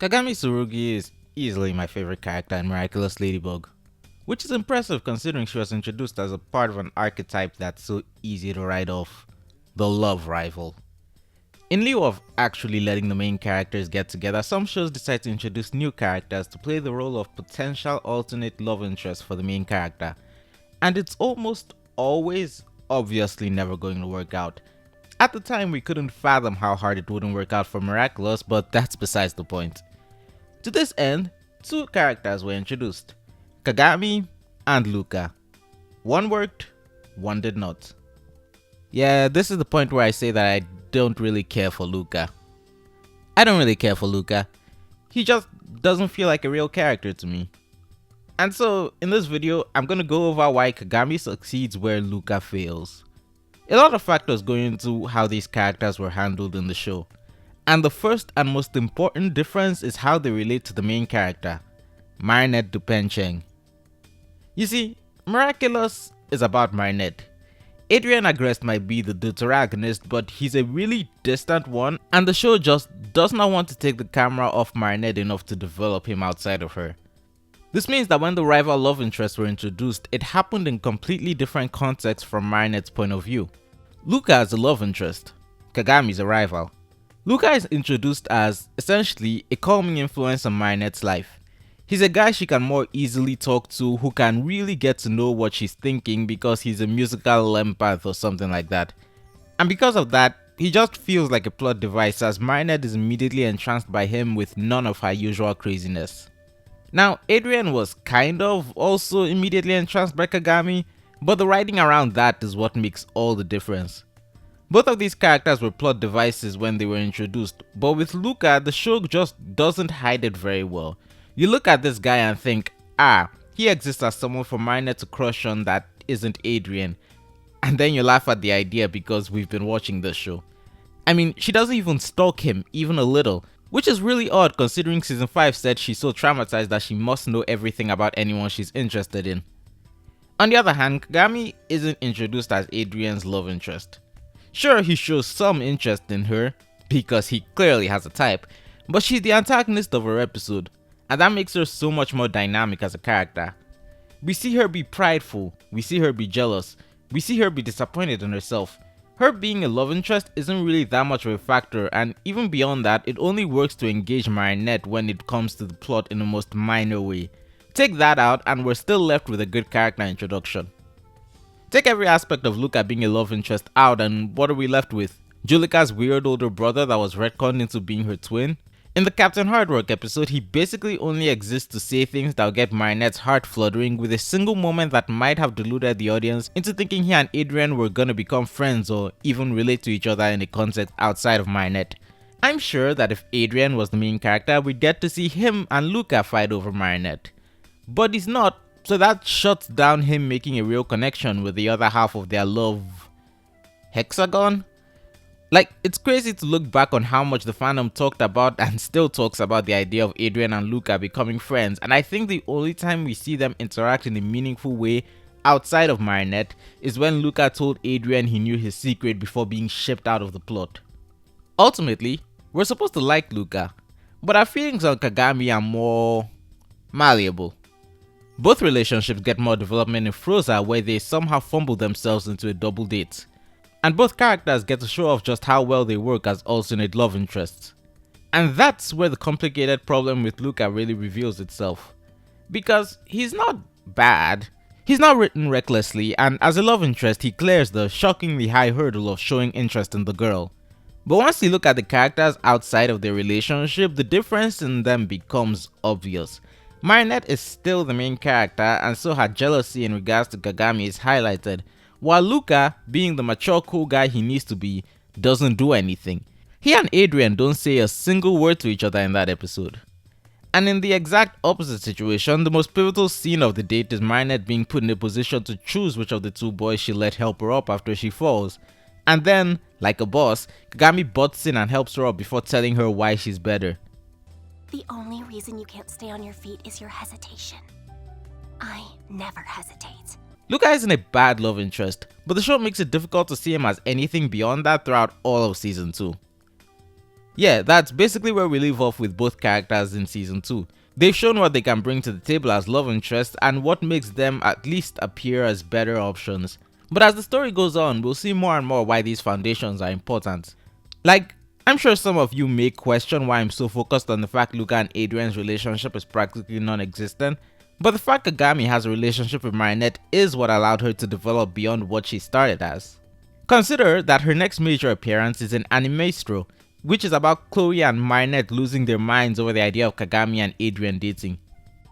Kagami Tsurugi is easily my favorite character in Miraculous Ladybug, which is impressive considering she was introduced as a part of an archetype that's so easy to write off, the love rival. In lieu of actually letting the main characters get together, some shows decide to introduce new characters to play the role of potential alternate love interest for the main character, and it's almost always obviously never going to work out. At the time, we couldn't fathom how hard it wouldn't work out for Miraculous, but that's besides the point. To this end, two characters were introduced, Kagami and Luka. One worked, one did not. Yeah, this is the point where I say that I don't really care for Luka. I don't really care for Luka. He just doesn't feel like a real character to me. And so, in this video, I'm gonna go over why Kagami succeeds where Luka fails. A lot of factors go into how these characters were handled in the show, and the first and most important difference is how they relate to the main character, Marinette Dupain-Cheng. You see, Miraculous is about Marinette. Adrien Agreste might be the protagonist, but he's a really distant one, and the show just does not want to take the camera off Marinette enough to develop him outside of her. This means that when the rival love interests were introduced, it happened in completely different contexts from Marinette's point of view. Luka is a love interest, Kagami is a rival. Luka is introduced as, essentially, a calming influence on Marinette's life. He's a guy she can more easily talk to, who can really get to know what she's thinking because he's a musical empath or something like that. And because of that, he just feels like a plot device as Marinette is immediately entranced by him with none of her usual craziness. Now, Adrien was kind of also immediately entranced by Kagami, but the writing around that is what makes all the difference. Both of these characters were plot devices when they were introduced, but with Luka, the show just doesn't hide it very well. You look at this guy and think, he exists as someone for Marinette to crush on that isn't Adrien, and then you laugh at the idea because we've been watching this show. I mean, she doesn't even stalk him, even a little, which is really odd considering season 5 said she's so traumatized that she must know everything about anyone she's interested in. On the other hand, Kagami isn't introduced as Adrien's love interest. Sure, he shows some interest in her, because he clearly has a type, but she's the antagonist of her episode, and that makes her so much more dynamic as a character. We see her be prideful, we see her be jealous, we see her be disappointed in herself. Her being a love interest isn't really that much of a factor, and even beyond that, it only works to engage Marinette when it comes to the plot in the most minor way. Take that out and we're still left with a good character introduction. Take every aspect of Luka being a love interest out and what are we left with? Julika's weird older brother that was retconned into being her twin? In the Captain Hardwork episode, he basically only exists to say things that will get Marinette's heart fluttering with a single moment that might have deluded the audience into thinking he and Adrien were gonna become friends or even relate to each other in a context outside of Marinette. I'm sure that if Adrien was the main character, we'd get to see him and Luka fight over Marinette. But he's not, so that shuts down him making a real connection with the other half of their love hexagon? Like, it's crazy to look back on how much the fandom talked about and still talks about the idea of Adrien and Luka becoming friends, and I think the only time we see them interact in a meaningful way outside of Marinette is when Luka told Adrien he knew his secret before being shipped out of the plot. Ultimately, we're supposed to like Luka, but our feelings on Kagami are more malleable. Both relationships get more development in Froza where they somehow fumble themselves into a double date. And both characters get to show off just how well they work as alternate love interests. And that's where the complicated problem with Luka really reveals itself. Because he's not bad, he's not written recklessly, and as a love interest he clears the shockingly high hurdle of showing interest in the girl. But once you look at the characters outside of their relationship, the difference in them becomes obvious. Marinette is still the main character, and so her jealousy in regards to Kagami is highlighted, while Luka, being the mature cool guy he needs to be, doesn't do anything. He and Adrien don't say a single word to each other in that episode. And in the exact opposite situation, the most pivotal scene of the date is Marinette being put in a position to choose which of the two boys she'll let help her up after she falls. And then, like a boss, Kagami butts in and helps her up before telling her why she's better. The only reason you can't stay on your feet is your hesitation. I never hesitate. Luka isn't a bad love interest, but the show makes it difficult to see him as anything beyond that throughout all of season 2. Yeah, that's basically where we leave off with both characters in season 2. They've shown what they can bring to the table as love interests and what makes them at least appear as better options. But as the story goes on, we'll see more and more why these foundations are important. Like, I'm sure some of you may question why I'm so focused on the fact Luka and Adrien's relationship is practically non-existent, but the fact Kagami has a relationship with Marinette is what allowed her to develop beyond what she started as. Consider that her next major appearance is in Animestro, which is about Chloe and Marinette losing their minds over the idea of Kagami and Adrien dating.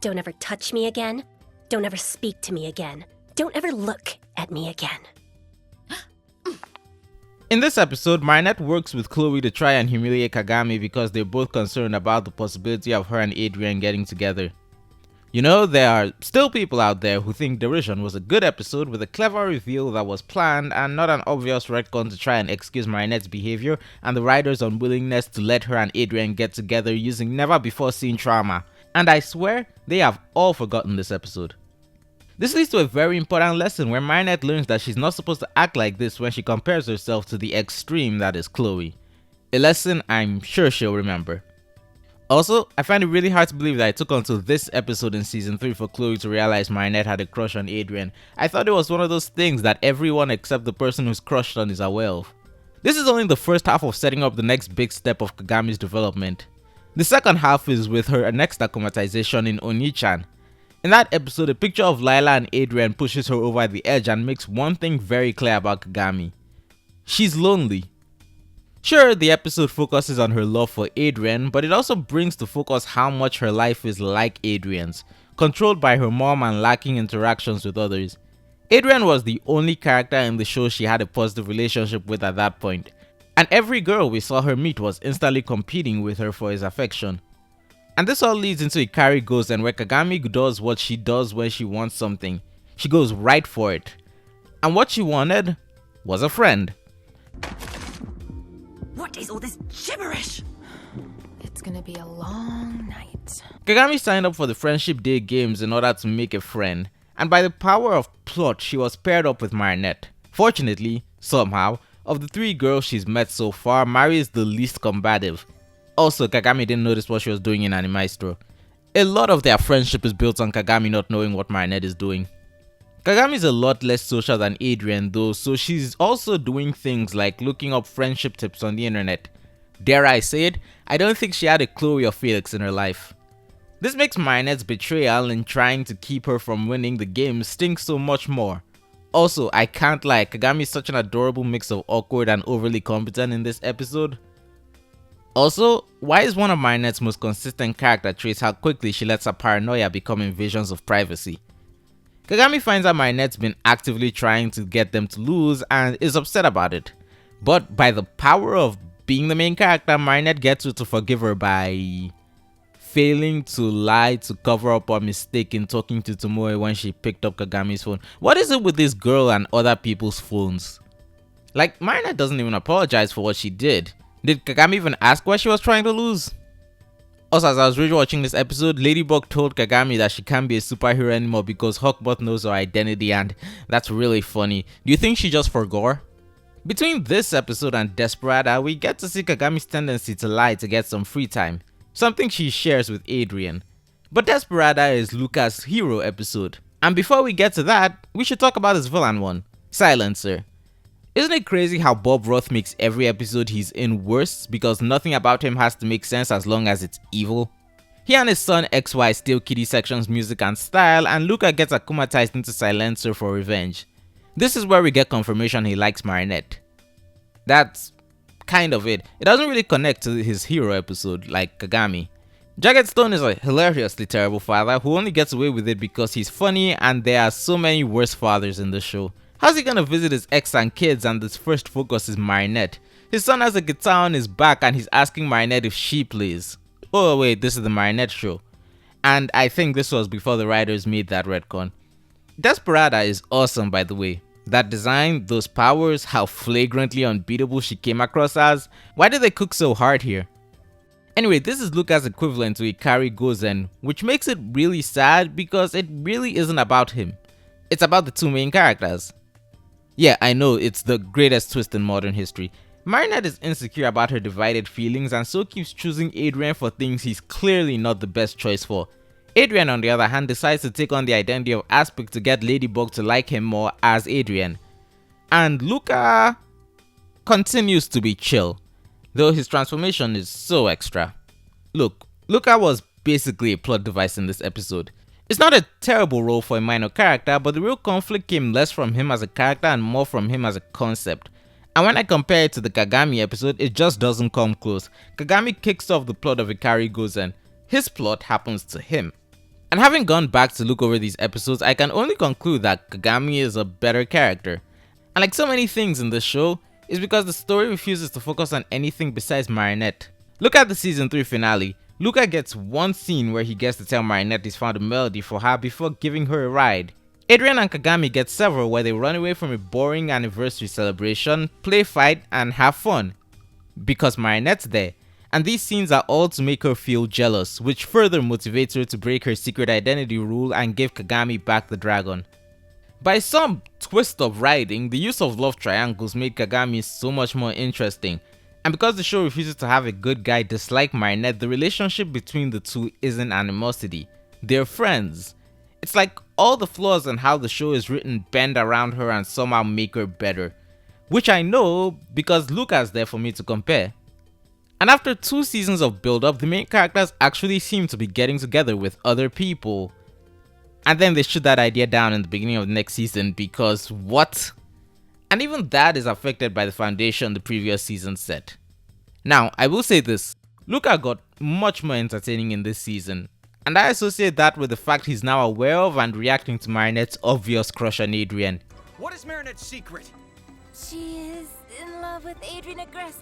Don't ever touch me again. Don't ever speak to me again. Don't ever look at me again. In this episode, Marinette works with Chloe to try and humiliate Kagami because they're both concerned about the possibility of her and Adrien getting together. You know, there are still people out there who think Derision was a good episode with a clever reveal that was planned and not an obvious retcon to try and excuse Marinette's behavior and the writer's unwillingness to let her and Adrien get together using never before seen trauma. And I swear, they have all forgotten this episode. This leads to a very important lesson where Marinette learns that she's not supposed to act like this when she compares herself to the extreme that is Chloe. A lesson I'm sure she'll remember. Also, I find it really hard to believe that it took until this episode in season 3 for Chloe to realize Marinette had a crush on Adrien. I thought it was one of those things that everyone except the person who's crushed on is aware of. This is only the first half of setting up the next big step of Kagami's development. The second half is with her next akumatization in Oni-chan. In that episode, a picture of Lila and Adrien pushes her over the edge and makes one thing very clear about Kagami. She's lonely. Sure, the episode focuses on her love for Adrien, but it also brings to focus how much her life is like Adrien's, controlled by her mom and lacking interactions with others. Adrien was the only character in the show she had a positive relationship with at that point, and every girl we saw her meet was instantly competing with her for his affection. And this all leads into Ikari Gozen, where Kagami does what she does when she wants something. She goes right for it. And what she wanted was a friend. What is all this gibberish? It's gonna be a long night. Kagami signed up for the Friendship Day games in order to make a friend, and by the power of plot, she was paired up with Marinette. Fortunately, somehow, of the 3 girls she's met so far, Mari is the least combative. Also, Kagami didn't notice what she was doing in Animestro. A lot of their friendship is built on Kagami not knowing what Marinette is doing. Kagami is a lot less social than Adrien though, so she's also doing things like looking up friendship tips on the internet. Dare I say it, I don't think she had a Chloe or Felix in her life. This makes Marinette's betrayal in trying to keep her from winning the game stink so much more. Also, I can't lie, Kagami is such an adorable mix of awkward and overly competent in this episode. Also, why is one of Marinette's most consistent character traits how quickly she lets her paranoia become invasions of privacy? Kagami finds out Marinette's been actively trying to get them to lose and is upset about it. But by the power of being the main character, Marinette gets her to forgive her by failing to lie to cover up her mistake in talking to Tomoe when she picked up Kagami's phone. What is it with this girl and other people's phones? Like, Marinette doesn't even apologize for what she did. Did Kagami even ask why she was trying to lose? Also, as I was rewatching this episode, Ladybug told Kagami that she can't be a superhero anymore because Hawkbot knows her identity, and that's really funny. Do you think she just forgot? Between this episode and Desperada, we get to see Kagami's tendency to lie to get some free time, something she shares with Adrien. But Desperada is Luka's hero episode. And before we get to that, we should talk about his villain one, Silencer. Isn't it crazy how Bob Roth makes every episode he's in worse because nothing about him has to make sense as long as it's evil? He and his son XY steal Kitty Section's music and style, and Luka gets akumatized into Silencer for revenge. This is where we get confirmation he likes Marinette. That's kind of it. It doesn't really connect to his hero episode like Kagami. Jagged Stone is a hilariously terrible father who only gets away with it because he's funny, and there are so many worse fathers in the show. How's he gonna visit his ex and kids and his first focus is Marinette? His son has a guitar on his back and he's asking Marinette if she plays. Oh wait, this is the Marinette show. And I think this was before the writers made that retcon. Desperada is awesome, by the way. That design, those powers, how flagrantly unbeatable she came across as. Why did they cook so hard here? Anyway, this is Luka's equivalent to Ikari Gozen, which makes it really sad because it really isn't about him. It's about the 2 main characters. Yeah, I know, it's the greatest twist in modern history. Marinette is insecure about her divided feelings and so keeps choosing Adrien for things he's clearly not the best choice for. Adrien, on the other hand, decides to take on the identity of Aspic to get Ladybug to like him more as Adrien. And Luka continues to be chill, though his transformation is so extra. Look, Luka was basically a plot device in this episode. It's not a terrible role for a minor character, but the real conflict came less from him as a character and more from him as a concept. And when I compare it to the Kagami episode, it just doesn't come close. Kagami kicks off the plot of Ikari Gozen. His plot happens to him. And having gone back to look over these episodes, I can only conclude that Kagami is a better character. And like so many things in this show, it's because the story refuses to focus on anything besides Marinette. Look at the season 3 finale. Luka gets one scene where he gets to tell Marinette he's found a melody for her before giving her a ride. Adrien and Kagami get several where they run away from a boring anniversary celebration, play fight, and have fun. Because Marinette's there. And these scenes are all to make her feel jealous, which further motivates her to break her secret identity rule and give Kagami back the dragon. By some twist of writing, the use of love triangles made Kagami so much more interesting. And because the show refuses to have a good guy dislike Marinette, the relationship between the two isn't animosity. They're friends. It's like all the flaws in how the show is written bend around her and somehow make her better. Which I know because Luka's there for me to compare. And after 2 seasons of build-up, the main characters actually seem to be getting together with other people. And then they shoot that idea down in the beginning of the next season because what? And even that is affected by the foundation the previous season set. Now, I will say this, Luka got much more entertaining in this season. And I associate that with the fact he's now aware of and reacting to Marinette's obvious crush on Adrien. What is Marinette's secret? She is in love with Adrien Agreste.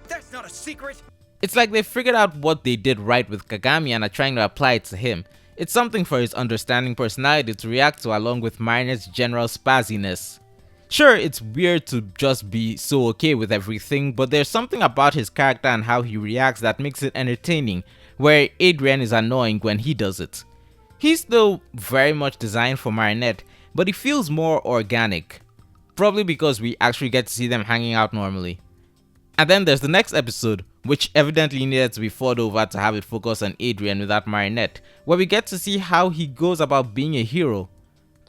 That's not a secret! It's like they figured out what they did right with Kagami and are trying to apply it to him. It's something for his understanding personality to react to along with Marinette's general spazziness. Sure, it's weird to just be so okay with everything, but there's something about his character and how he reacts that makes it entertaining, where Adrien is annoying when he does it. He's still very much designed for Marinette, but he feels more organic. Probably because we actually get to see them hanging out normally. And then there's the next episode, which evidently needed to be fought over to have a focus on Adrien without Marinette, where we get to see how he goes about being a hero.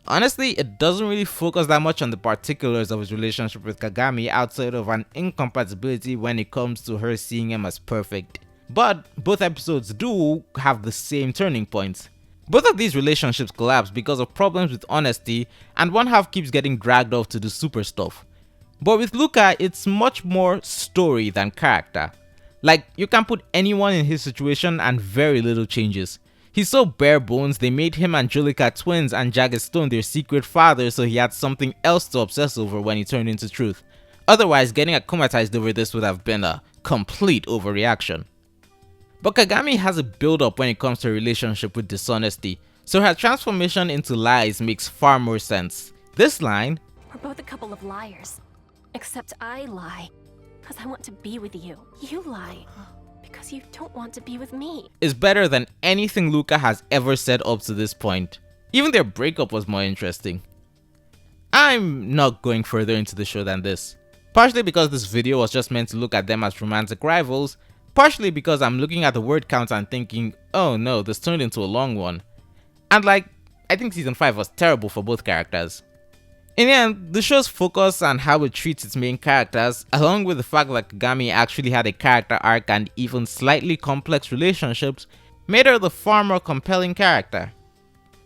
Honestly, it doesn't really focus that much on the particulars of his relationship with Kagami outside of an incompatibility when it comes to her seeing him as perfect. But both episodes do have the same turning points. Both of these relationships collapse because of problems with honesty, and one half keeps getting dragged off to do super stuff. But with Luka, it's much more story than character. Like, you can put anyone in his situation and very little changes. He's so bare bones, they made him and Julika twins and Jagged Stone their secret father, so he had something else to obsess over when he turned into truth. Otherwise, getting akumatized over this would have been a complete overreaction. But Kagami has a build up when it comes to her relationship with dishonesty, so her transformation into lies makes far more sense. This line, We're both a couple of liars. Except I lie, because I want to be with you. You lie, because you don't want to be with me. is better than anything Luka has ever said up to this point. Even their breakup was more interesting. I'm not going further into the show than this. Partially because this video was just meant to look at them as romantic rivals, partially because I'm looking at the word count and thinking, oh no, this turned into a long one. And like, I think season 5 was terrible for both characters. In the end, the show's focus on how it treats its main characters, along with the fact that Kagami actually had a character arc and even slightly complex relationships, made her the far more compelling character.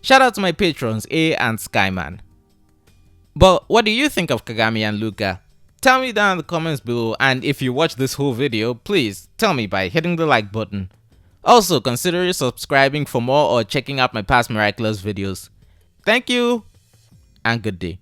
Shout out to my patrons A and Skyman. But what do you think of Kagami and Luka? Tell me down in the comments below, and if you watch this whole video, please tell me by hitting the like button. Also, consider subscribing for more or checking out my past Miraculous videos. Thank you, and good day.